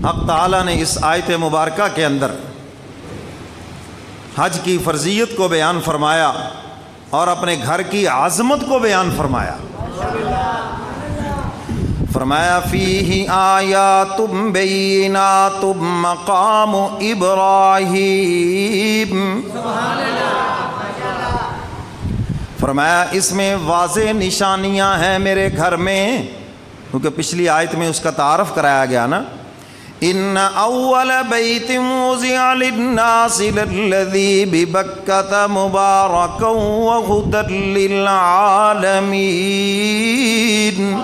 حق تعالیٰ نے اس آیت مبارکہ کے اندر حج کی فرضیت کو بیان فرمایا اور اپنے گھر کی عظمت کو بیان فرمایا۔ فرمایا فیہ آیات بینات مقام ابراہیم، فرمایا اس میں واضح نشانیاں ہیں میرے گھر میں، کیونکہ پچھلی آیت میں اس کا تعارف کرایا گیا نا، ان اول بیت وضع للناس للذی ببکۃ مبارکا وہدی للعالمین،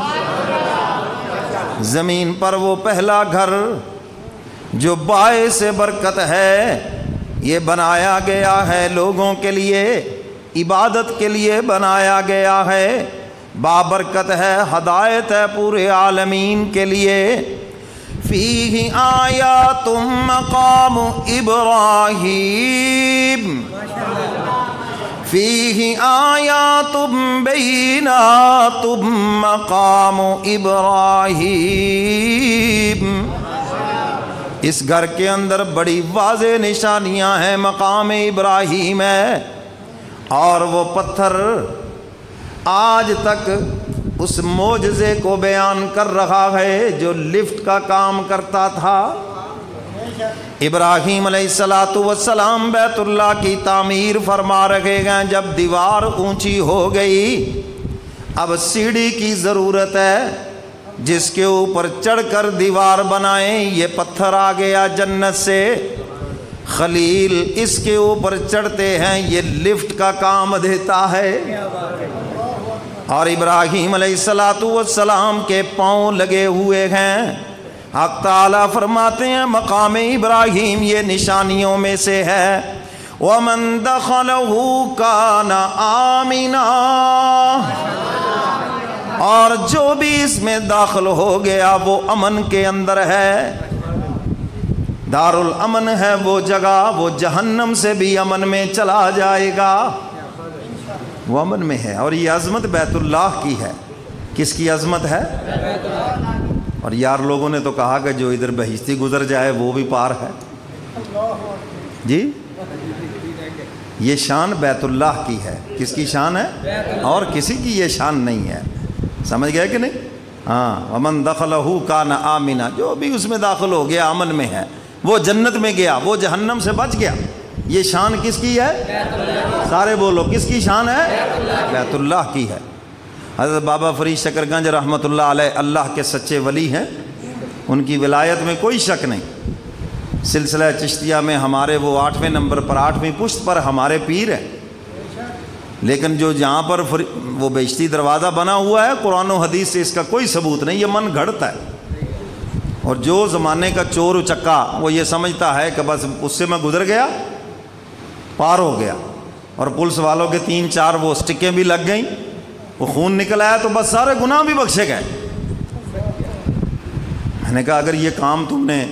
زمین پر وہ پہلا گھر جو باعث برکت ہے، یہ بنایا گیا ہے لوگوں کے لیے، عبادت کے لیے بنایا گیا ہے، بابرکت ہے، ہدایت ہے پورے عالمین کے لیے۔ فیہ آیات مقام ابراہیم، فیہ آیات بینات مقام ابراہیم، اس گھر کے اندر بڑی واضح نشانیاں ہیں، مقام ابراہیم ہے، اور وہ پتھر آج تک اس معجزے کو بیان کر رہا ہے جو لفٹ کا کام کرتا تھا۔ ابراہیم علیہ السلام بیت اللہ کی تعمیر فرما رہے ہیں، جب دیوار اونچی ہو گئی اب سیڑھی کی ضرورت ہے جس کے اوپر چڑھ کر دیوار بنائیں، یہ پتھر آ گیا جنت سے، خلیل اس کے اوپر چڑھتے ہیں، یہ لفٹ کا کام دیتا ہے، اور ابراہیم علیہ السلام کے پاؤں لگے ہوئے ہیں۔ حق تعالیٰ فرماتے ہیں مقام ابراہیم یہ نشانیوں میں سے ہے، وَمَن دَخَلَهُ كَانَ آمِنًا، اور جو بھی اس میں داخل ہو گیا وہ امن کے اندر ہے، دار الامن ہے وہ جگہ، وہ جہنم سے بھی امن میں چلا جائے گا، وہ امن میں ہے۔ اور یہ عظمت بیت اللہ کی ہے۔ کس کی عظمت ہے؟ اور یار لوگوں نے تو کہا کہ جو ادھر بہشتی گزر جائے وہ بھی پار ہے، جی یہ شان بیت اللہ کی ہے۔ کس کی شان ہے؟ اور کسی کی یہ شان نہیں ہے، سمجھ گئے کہ نہیں؟ ہاں، ومن دخلہ کان آمنا، جو بھی اس میں داخل ہو گیا امن میں ہے، وہ جنت میں گیا، وہ جہنم سے بچ گیا۔ یہ شان کس کی ہے؟ سارے بولو، کس کی شان ہے؟ بیت اللہ کی ہے۔ حضرت بابا فرید شکر گنج رحمۃ اللہ علیہ اللہ کے سچے ولی ہیں، ان کی ولایت میں کوئی شک نہیں۔ سلسلہ چشتیہ میں ہمارے وہ 8ویں نمبر پر 8ویں پشت پر ہمارے پیر ہیں، لیکن جو جہاں پر وہ بہشتی دروازہ بنا ہوا ہے قرآن و حدیث سے اس کا کوئی ثبوت نہیں، یہ من گھڑتا ہے۔ اور جو زمانے کا چور اچکا وہ یہ سمجھتا ہے کہ بس اس سے میں گزر گیا پار ہو گیا، اور پولیس والوں کے 3-4 وہ سٹکیں بھی لگ گئیں، وہ خون نکل آیا تو بس سارے گناہ بھی بخشے گئے۔ میں نے کہا اگر یہ کام تم نے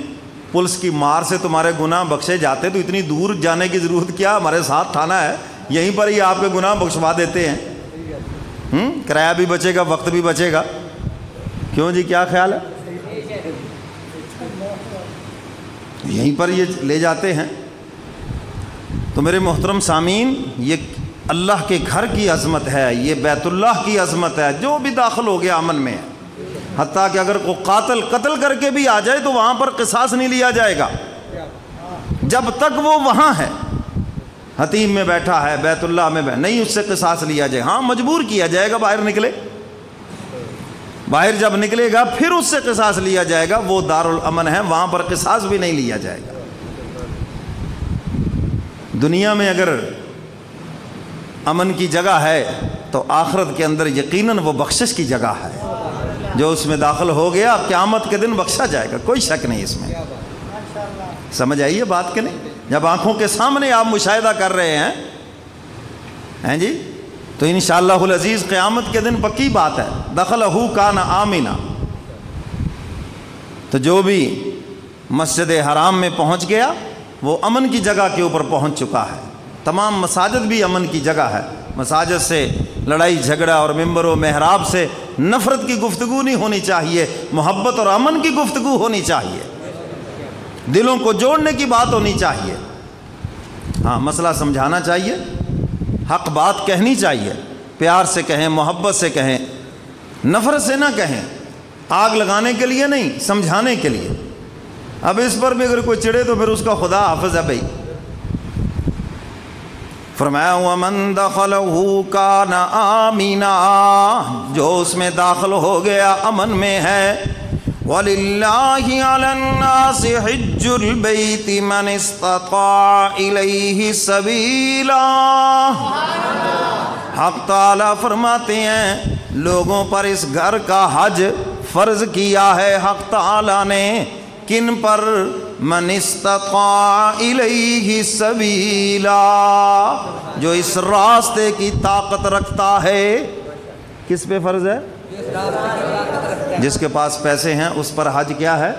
پولیس کی مار سے تمہارے گناہ بخشے جاتے تو اتنی دور جانے کی ضرورت کیا، ہمارے ساتھ تھانہ ہے، یہیں پر ہی آپ کے گناہ بخشوا دیتے ہیں، کرایہ بھی بچے گا، وقت بھی بچے گا۔ کیوں جی، کیا خیال ہے؟ یہیں پر یہ لے جاتے ہیں۔ تو میرے محترم سامعین، یہ اللہ کے گھر کی عظمت ہے، یہ بیت اللہ کی عظمت ہے، جو بھی داخل ہو گیا امن میں ہے۔ حتیٰ کہ اگر کوئی قاتل قتل کر کے بھی آ جائے تو وہاں پر قصاص نہیں لیا جائے گا جب تک وہ وہاں ہے، حتیم میں بیٹھا ہے، بیت اللہ میں نہیں اس سے قصاص لیا جائے۔ ہاں مجبور کیا جائے گا، باہر نکلے، باہر جب نکلے گا پھر اس سے قصاص لیا جائے گا، وہ دار الامن ہے، وہاں پر قصاص بھی نہیں لیا جائے گا۔ دنیا میں اگر امن کی جگہ ہے تو آخرت کے اندر یقیناً وہ بخشش کی جگہ ہے، جو اس میں داخل ہو گیا قیامت کے دن بخشا جائے گا، کوئی شک نہیں اس میں۔ سمجھ آئیے بات کہ نہیں؟ جب آنکھوں کے سامنے آپ مشاہدہ کر رہے ہیں جی، تو انشاءاللہ العزیز قیامت کے دن پکی بات ہے، دخلہ کان آمنا۔ تو جو بھی مسجد حرام میں پہنچ گیا وہ امن کی جگہ کے اوپر پہنچ چکا ہے۔ تمام مساجد بھی امن کی جگہ ہے، مساجد سے لڑائی جھگڑا اور ممبر و محراب سے نفرت کی گفتگو نہیں ہونی چاہیے، محبت اور امن کی گفتگو ہونی چاہیے۔ دلوں کو جوڑنے کی بات ہونی چاہیے. ہاں مسئلہ سمجھانا چاہیے, حق بات کہنی چاہیے, پیار سے کہیں, محبت سے کہیں, نفرت سے نہ کہیں, آگ لگانے کے لیے نہیں, سمجھانے کے لیے. اب اس پر بھی اگر کوئی چڑھے تو پھر اس کا خدا حافظ ہے بھائی. فرمایا وَمَن دَخَلَهُ كَانَ آمِنًا, جو اس میں داخل ہو گیا امن میں ہے. وَلِلَّهِ عَلَى النَّاسِ حِجُّ الْبَيْتِ مَنِ اسْتَطَاعَ إِلَيْهِ سَبِيلًا. حق تعالیٰ فرماتے ہیں لوگوں پر اس گھر کا حج فرض کیا ہے حق تعالیٰ نے. کن پر؟ من استطاع الیہ سبیلا, جو اس راستے کی طاقت رکھتا ہے. کس پہ فرض ہے؟ جس کے پاس پیسے ہیں اس پر حج کیا ہے,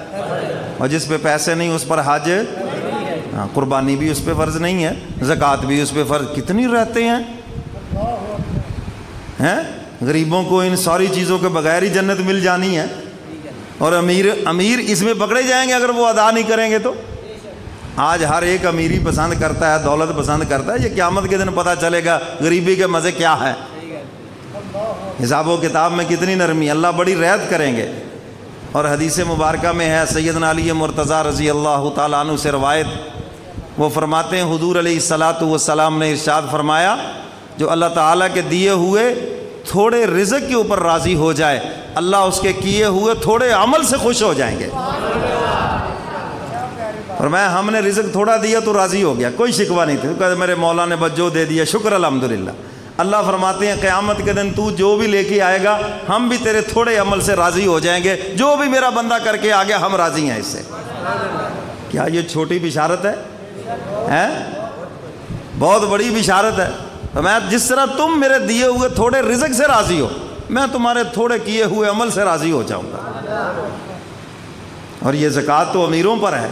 اور جس پہ پیسے نہیں اس پر حج. ہاں قربانی بھی اس پہ فرض نہیں ہے, زکوٰۃ بھی اس پہ فرض. کتنی رہتے ہیں غریبوں کو ان ساری چیزوں کے بغیر ہی جنت مل جانی ہے, اور امیر اس میں پکڑے جائیں گے اگر وہ ادا نہیں کریں گے تو. آج ہر ایک امیری پسند کرتا ہے, دولت پسند کرتا ہے. یہ قیامت کے دن پتہ چلے گا غریبی کے مزے کیا ہے. حساب و کتاب میں کتنی نرمی, اللہ بڑی رعایت کریں گے. اور حدیث مبارکہ میں ہے سیدنا علی مرتضیٰ رضی اللہ تعالیٰ عنہ سے روایت, وہ فرماتے ہیں حضور علیہ الصلاۃ والسلام نے ارشاد فرمایا جو اللہ تعالیٰ کے دیے ہوئے تھوڑے رزق کے اوپر راضی ہو جائے, اللہ اس کے کیے ہوئے تھوڑے عمل سے خوش ہو جائیں گے. اور ہم نے رزق تھوڑا دیا تو راضی ہو گیا, کوئی شکوہ نہیں تھا, کہتے میرے مولا نے بس جو دے دیا شکر الحمدللہ. اللہ فرماتے ہیں قیامت کے دن تو جو بھی لے کے آئے گا ہم بھی تیرے تھوڑے عمل سے راضی ہو جائیں گے, جو بھی میرا بندہ کر کے آ گیا ہم راضی ہیں اس سے. کیا یہ چھوٹی بشارت ہے؟ بہت بڑی بشارت ہے. میں جس طرح تم میرے دیے ہوئے تھوڑے رزق سے راضی ہو, میں تمہارے تھوڑے کیے ہوئے عمل سے راضی ہو جاؤں گا. اور یہ زکوٰۃ تو امیروں پر ہے,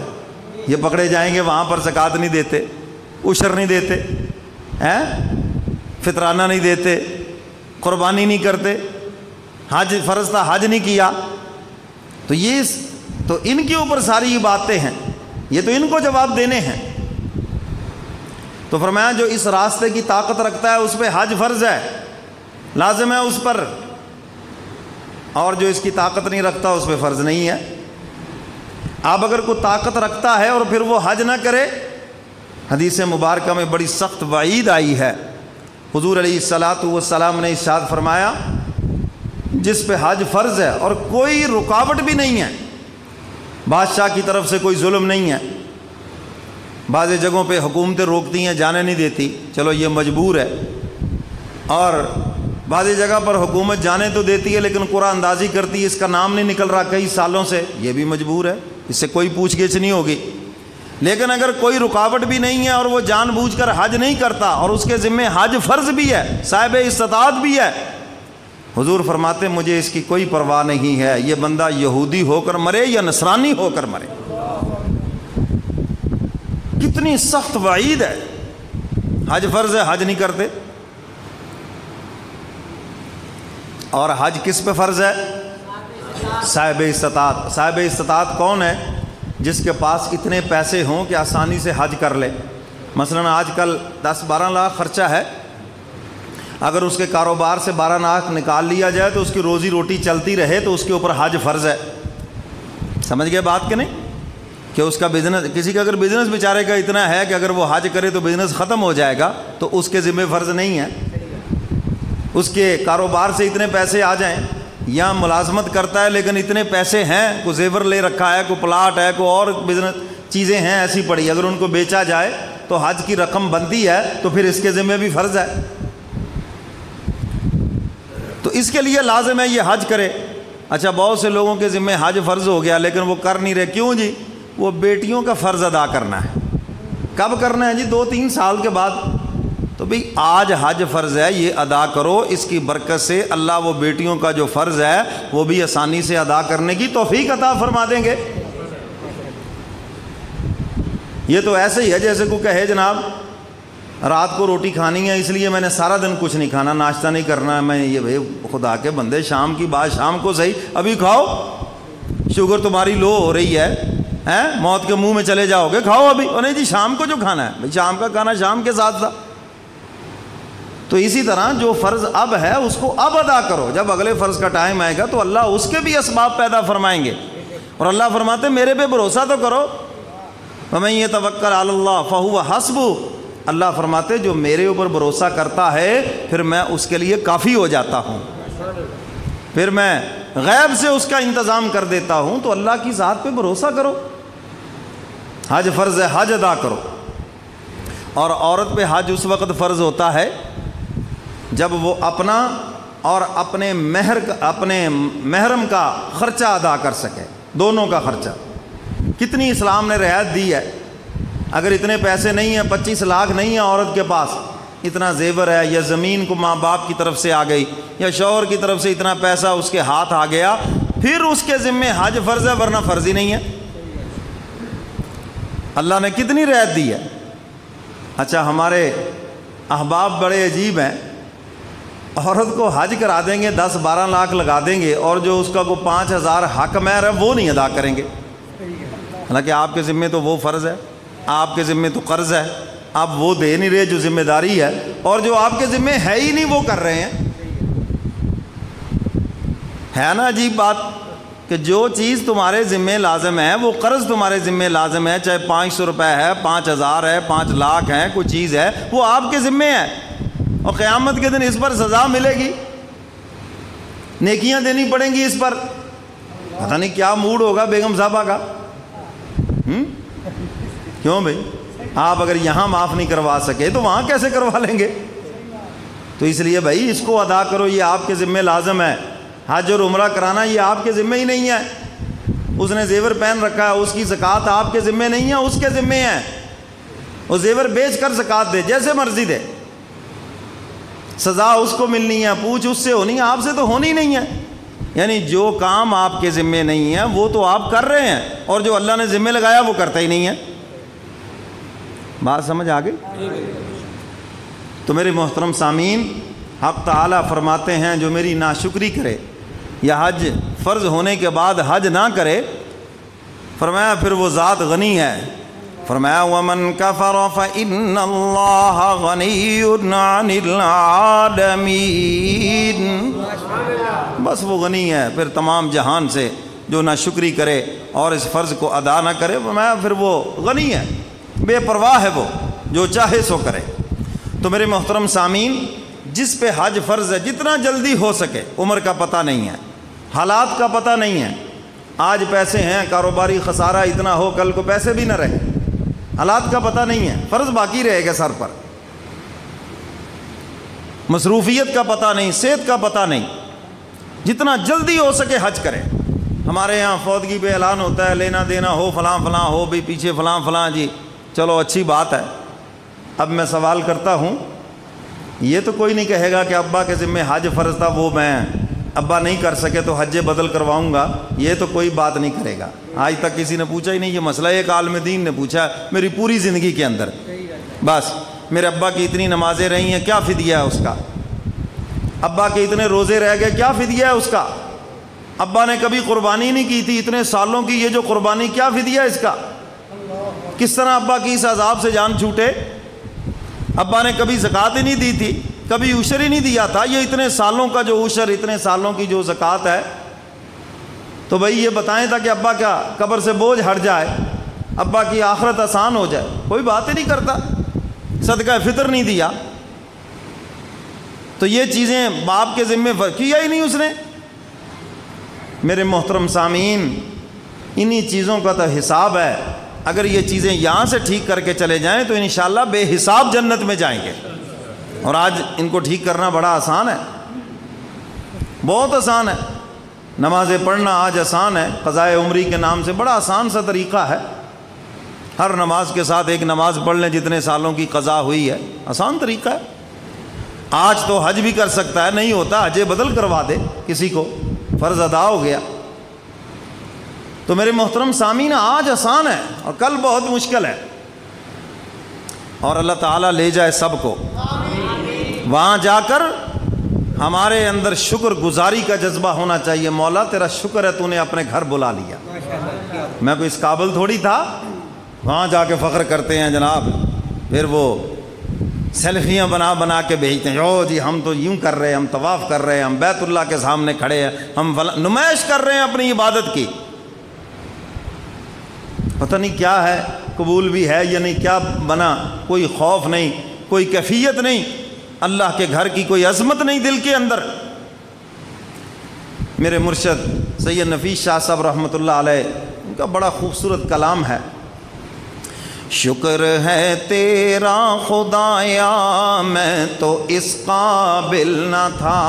یہ پکڑے جائیں گے وہاں پر زکوٰۃ نہیں دیتے, عشر نہیں دیتے, فطرانہ نہیں دیتے, قربانی نہیں کرتے, حج فرض تھا حج نہیں کیا. تو یہ تو ان کے اوپر ساری یہ باتیں ہیں, یہ تو ان کو جواب دینے ہیں. تو فرمایا جو اس راستے کی طاقت رکھتا ہے اس پہ حج فرض ہے, لازم ہے اس پر, اور جو اس کی طاقت نہیں رکھتا اس پہ فرض نہیں ہے. اب اگر کوئی طاقت رکھتا ہے اور پھر وہ حج نہ کرے, حدیث مبارکہ میں بڑی سخت وعید آئی ہے. حضور علیہ الصلاۃ والسلام نے ارشاد فرمایا جس پہ حج فرض ہے اور کوئی رکاوٹ بھی نہیں ہے, بادشاہ کی طرف سے کوئی ظلم نہیں ہے. بعض جگہوں پہ حکومتیں روکتی ہیں, جانے نہیں دیتی, چلو یہ مجبور ہے. اور بعض جگہ پر حکومت جانے تو دیتی ہے لیکن قرآن اندازی کرتی ہے, اس کا نام نہیں نکل رہا کئی سالوں سے, یہ بھی مجبور ہے, اس سے کوئی پوچھ گچھ نہیں ہوگی. لیکن اگر کوئی رکاوٹ بھی نہیں ہے اور وہ جان بوجھ کر حج نہیں کرتا اور اس کے ذمہ حج فرض بھی ہے, صاحب استطاعت بھی ہے, حضور فرماتے مجھے اس کی کوئی پرواہ نہیں ہے, یہ بندہ یہودی ہو کر مرے یا نصرانی ہو کر مرے. کتنی سخت وعید ہے. حج فرض ہے, حج نہیں کرتے. اور حج کس پہ فرض ہے؟ صاحب استطاعت. صاحب استطاعت کون ہے؟ جس کے پاس اتنے پیسے ہوں کہ آسانی سے حج کر لے. مثلا آج کل 10-12 لاکھ خرچہ ہے, اگر اس کے کاروبار سے 12 لاکھ نکال لیا جائے تو اس کی روزی روٹی چلتی رہے تو اس کے اوپر حج فرض ہے. سمجھ گئے بات کہ نہیں؟ کہ اس کا بزنس, کسی کا اگر بزنس بیچارے کا اتنا ہے کہ اگر وہ حج کرے تو بزنس ختم ہو جائے گا تو اس کے ذمہ فرض نہیں ہے. اس کے کاروبار سے اتنے پیسے آ جائیں, یا ملازمت کرتا ہے لیکن اتنے پیسے ہیں, کوئی زیور لے رکھا ہے, کوئی پلاٹ ہے, کوئی اور بزنس چیزیں ہیں ایسی پڑی, اگر ان کو بیچا جائے تو حج کی رقم بنتی ہے تو پھر اس کے ذمہ بھی فرض ہے. تو اس کے لیے لازم ہے یہ حج کرے. اچھا بہت سے لوگوں کے ذمہ حج فرض ہو گیا لیکن وہ کر نہیں رہے, کیوں جی؟ وہ بیٹیوں کا فرض ادا کرنا ہے. کب کرنا ہے جی؟ 2-3 سال کے بعد. تو بھئی آج حج فرض ہے, یہ ادا کرو, اس کی برکت سے اللہ وہ بیٹیوں کا جو فرض ہے وہ بھی آسانی سے ادا کرنے کی توفیق عطا فرما دیں گے. یہ تو ایسے ہی ہے جیسے کوئی کہے جناب رات کو روٹی کھانی ہے اس لیے میں نے سارا دن کچھ نہیں کھانا, ناشتہ نہیں کرنا ہے میں. یہ بھئی خدا کے بندے, شام کی بات شام کو صحیح, ابھی کھاؤ, شوگر تمہاری لو ہو رہی ہے, موت کے منہ میں چلے جاؤ گے, کھاؤ ابھی, اور نہیں جی شام کو جو کھانا ہے, بھائی شام کا کھانا شام کے ساتھ تھا. تو اسی طرح جو فرض اب ہے اس کو اب ادا کرو, جب اگلے فرض کا ٹائم آئے گا تو اللہ اس کے بھی اسباب پیدا فرمائیں گے. اور اللہ فرماتے میرے پہ بھروسہ تو کرو, وَمَن يَتَوَكَّلْ عَلَى اللَّهِ فَهُوَ حَسْبُهُ, اللہ فرماتے جو میرے اوپر بھروسہ کرتا ہے پھر میں اس کے لیے کافی ہو جاتا ہوں, پھر میں غیب سے اس کا انتظام کر دیتا ہوں. تو اللہ کی ذات پہ بھروسہ کرو. حج فرض ہے, حج ادا کرو. اور عورت پہ حج اس وقت فرض ہوتا ہے جب وہ اپنا اور اپنے محرم کا خرچہ ادا کر سکے, دونوں کا خرچہ. کتنی اسلام نے رعایت دی ہے. اگر اتنے پیسے نہیں ہیں, 25 لاکھ نہیں ہے عورت کے پاس, اتنا زیور ہے, یا زمین کو ماں باپ کی طرف سے آ گئی, یا شوہر کی طرف سے اتنا پیسہ اس کے ہاتھ آ گیا, پھر اس کے ذمے حج فرض ہے, ورنہ فرض ہی نہیں ہے. اللہ نے کتنی رعایت دی ہے. اچھا ہمارے احباب بڑے عجیب ہیں, عورت کو حج کرا دیں گے, 10-12 لاکھ لگا دیں گے, اور جو اس کا کو 5,000 حق مہر ہے وہ نہیں ادا کریں گے. حالانکہ آپ کے ذمے تو وہ فرض ہے, آپ کے ذمے تو قرض ہے, آپ وہ دے نہیں رہے جو ذمہ داری ہے, اور جو آپ کے ذمے ہے ہی نہیں وہ کر رہے ہیں. ہے نا عجیب بات کہ جو چیز تمہارے ذمے لازم ہے, وہ قرض تمہارے ذمے لازم ہے, چاہے 500 روپے ہے, 5,000 ہے, 5 لاکھ ہے, کوئی چیز ہے, وہ آپ کے ذمے ہے, اور قیامت کے دن اس پر سزا ملے گی, نیکیاں دینی پڑیں گی اس پر. پتہ نہیں کیا موڈ ہوگا بیگم صاحبہ کا. کیوں بھائی, آپ اگر یہاں معاف نہیں کروا سکے تو وہاں کیسے کروا لیں گے؟ تو اس لیے بھائی اس کو ادا کرو, یہ آپ کے ذمے لازم ہے. حج اور عمرہ کرانا یہ آپ کے ذمے ہی نہیں ہے. اس نے زیور پہن رکھا ہے, اس کی زکوٰۃ آپ کے ذمے نہیں ہے, اس کے ذمے ہے. وہ زیور بیچ کر زکوٰۃ دے, جیسے مرضی دے, سزا اس کو ملنی ہے, پوچھ اس سے ہونی ہے, آپ سے تو ہونی نہیں ہے. یعنی جو کام آپ کے ذمے نہیں ہے وہ تو آپ کر رہے ہیں, اور جو اللہ نے ذمے لگایا وہ کرتا ہی نہیں ہے. بات سمجھ آ گئی؟ تو میرے محترم سامعین, حق تعالیٰ فرماتے ہیں جو میری ناشکری کرے یا حج فرض ہونے کے بعد حج نہ کرے, فرمایا پھر وہ ذات غنی ہے. فرمایا وَمَن كَفَرَ فَإِنَّ اللَّهَ غَنِيٌّ عَنِ الْعَالَمِينَ. بس وہ غنی ہے پھر تمام جہان سے. جو ناشکری کرے اور اس فرض کو ادا نہ کرے, فرمایا پھر وہ غنی ہے, بے پرواہ ہے, وہ جو چاہے سو کرے. تو میرے محترم سامعین, جس پہ حج فرض ہے جتنا جلدی ہو سکے, عمر کا پتہ نہیں ہے, حالات کا پتہ نہیں ہے, آج پیسے ہیں, کاروباری خسارہ اتنا ہو, کل کو پیسے بھی نہ رہے, حالات کا پتہ نہیں ہے, فرض باقی رہے گا سر پر, مصروفیت کا پتہ نہیں, صحت کا پتہ نہیں, جتنا جلدی ہو سکے حج کرے. ہمارے یہاں فوتگی پہ اعلان ہوتا ہے, لینا دینا ہو, فلاں فلاں ہو, بھی پیچھے فلاں فلاں, جی چلو اچھی بات ہے. اب میں سوال کرتا ہوں, یہ تو کوئی نہیں کہے گا کہ ابا کے ذمہ حج فرض تھا, وہ میں ابا نہیں کر سکے تو حج بدل کرواؤں گا, یہ تو کوئی بات نہیں کرے گا. آج تک کسی نے پوچھا ہی نہیں. یہ مسئلہ ایک عالم دین نے پوچھا میری پوری زندگی کے اندر, بس میرے ابا کی اتنی نمازیں رہی ہیں, کیا فدیہ ہے اس کا؟ ابا کے اتنے روزے رہ گئے, کیا فدیہ ہے اس کا؟ ابا نے کبھی قربانی نہیں کی تھی, اتنے سالوں کی یہ جو قربانی, کیا فدیہ ہے اس کا؟ کس طرح ابا کی اس عذاب سے جان چھوٹے؟ ابا نے کبھی زکوٰۃ ہی نہیں دی تھی, کبھی عشر ہی نہیں دیا تھا, یہ اتنے سالوں کا جو عشر, اتنے سالوں کی جو زکوٰۃ ہے. تو بھائی یہ بتائیں تھا کہ ابا کا قبر سے بوجھ ہٹ جائے, ابا کی آخرت آسان ہو جائے, کوئی بات ہی نہیں کرتا, صدقہ فطر نہیں دیا. تو یہ چیزیں باپ کے ذمہ کیا ہی نہیں اس نے. میرے محترم سامعین, انہی چیزوں کا تو حساب ہے. اگر یہ چیزیں یہاں سے ٹھیک کر کے چلے جائیں تو انشاءاللہ بے حساب جنت میں جائیں گے. اور آج ان کو ٹھیک کرنا بڑا آسان ہے, بہت آسان ہے. نمازیں پڑھنا آج آسان ہے, قضائے عمری کے نام سے بڑا آسان سا طریقہ ہے. ہر نماز کے ساتھ ایک نماز پڑھ لیں جتنے سالوں کی قضا ہوئی ہے, آسان طریقہ ہے. آج تو حج بھی کر سکتا ہے, نہیں ہوتا حج بدل کروا دے کسی کو, فرض ادا ہو گیا. تو میرے محترم سامعین, آج آسان ہے اور کل بہت مشکل ہے. اور اللہ تعالیٰ لے جائے سب کو. وہاں جا کر ہمارے اندر شکر گزاری کا جذبہ ہونا چاہیے. مولا تیرا شکر ہے تو نے اپنے گھر بلا لیا. میں کوئی اس قابل تھوڑی تھا، وہاں جا کے فخر کرتے ہیں جناب، پھر وہ سیلفیاں بنا بنا کے بھیجتے ہیں، او جی ہم تو یوں کر رہے ہیں، ہم طواف کر رہے ہیں، ہم بیت اللہ کے سامنے کھڑے ہیں، ہم نمائش کر رہے ہیں اپنی عبادت کی، پتہ نہیں کیا ہے، قبول بھی ہے یا نہیں، کیا بنا، کوئی خوف نہیں، کوئی کیفیت نہیں، اللہ کے گھر کی کوئی عظمت نہیں دل کے اندر۔ میرے مرشد سید نفیس شاہ صاحب رحمۃ اللہ علیہ، ان کا بڑا خوبصورت کلام ہے، شکر ہے تیرا خدایا میں تو اس قابل نہ تھا،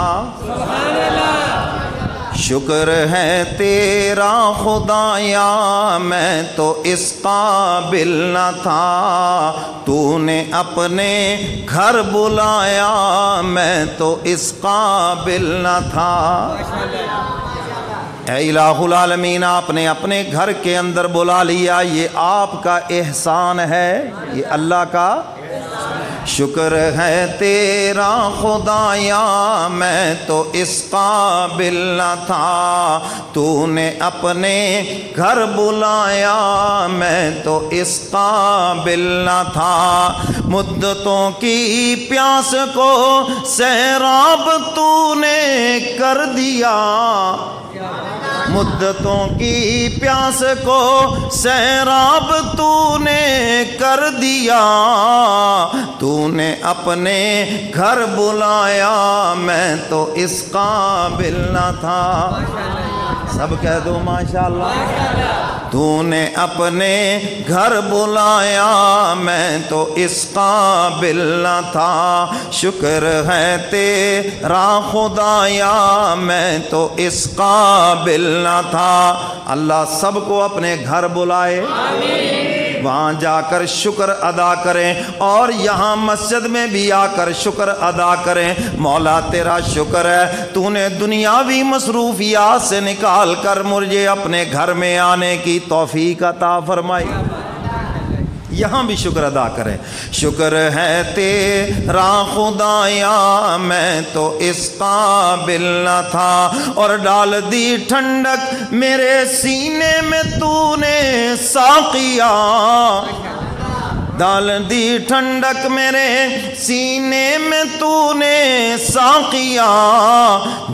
شکر ہے تیرا خدایا میں تو اس قابل نہ تھا، تو نے اپنے گھر بلایا میں تو اس قابل نہ تھا۔ اے الہ العالمین، آپ نے اپنے گھر کے اندر بلا لیا، یہ آپ کا احسان ہے، یہ اللہ کا شکر ہے تیرا خدایا میں تو اس قابل نہ تھا، تو نے اپنے گھر بلایا میں تو اس قابل نہ تھا، مدتوں کی پیاس کو سیراب تو نے کر دیا، مدتوں کی پیاس کو سیراب تو نے کر دیا، تو نے اپنے گھر بلایا میں تو اس قابل نہ تھا، سب کہہ دو ماشاءاللہ، تو نے اپنے گھر بلایا میں تو اس قابل نہ تھا، شکر ہے تیرا خدایا میں تو اس قابل نہ تھا۔ اللہ سب کو اپنے گھر بلائے، وہاں جا کر شکر ادا کریں، اور یہاں مسجد میں بھی آ کر شکر ادا کریں۔ مولا تیرا شکر ہے تو نے دنیاوی مصروفیات سے نکال کر مجھے اپنے گھر میں آنے کی توفیق عطا فرمائی، یہاں بھی شکر ادا کریں۔ شکر ہے تیرا خدایا میں تو اس قابل نہ تھا، اور ڈال دی ٹھنڈک میرے سینے میں تو نے ساقیا، ڈال دی ٹھنڈک میرے سینے میں تو نے ساقیا،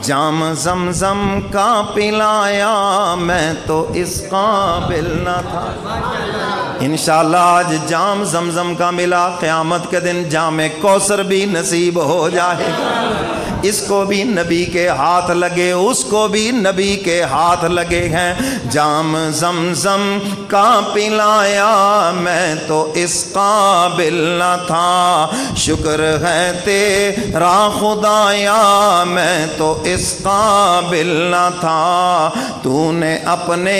جام زمزم کا پلایا میں تو اس قابل نہ تھا۔ انشاءاللہ آج جام زمزم کا ملا، قیامت کے دن جام کوثر بھی نصیب ہو جائے گا، اس کو بھی نبی کے ہاتھ لگے، اس کو بھی نبی کے ہاتھ لگے ہیں، جام زمزم کا پلایا میں تو اس قابل نہ تھا، شکر ہے تیرا خدایا میں تو اس قابل نہ تھا، تو نے اپنے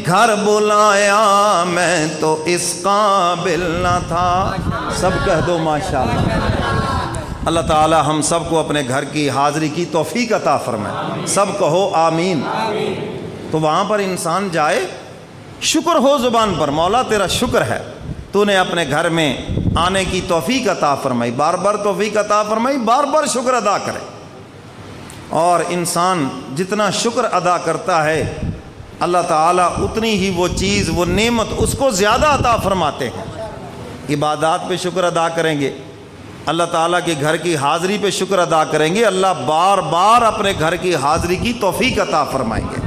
گھر بلایا میں تو اس قابل نہ تھا، سب کہہ دو ماشاءاللہ۔ اللہ تعالی ہم سب کو اپنے گھر کی حاضری کی توفیق عطا فرمائے، سب کہو آمین۔ تو وہاں پر انسان جائے، شکر ہو زبان پر، مولا تیرا شکر ہے تو نے اپنے گھر میں آنے کی توفیق عطا فرمائی، بار بار توفیق عطا فرمائی، بار بار شکر ادا کرے، اور انسان جتنا شکر ادا کرتا ہے اللہ تعالیٰ اتنی ہی وہ چیز، وہ نعمت اس کو زیادہ عطا فرماتے ہیں۔ عبادات پہ شکر ادا کریں گے، اللہ تعالیٰ کے گھر کی حاضری پہ شکر ادا کریں گے، اللہ بار بار اپنے گھر کی حاضری کی توفیق عطا فرمائیں گے۔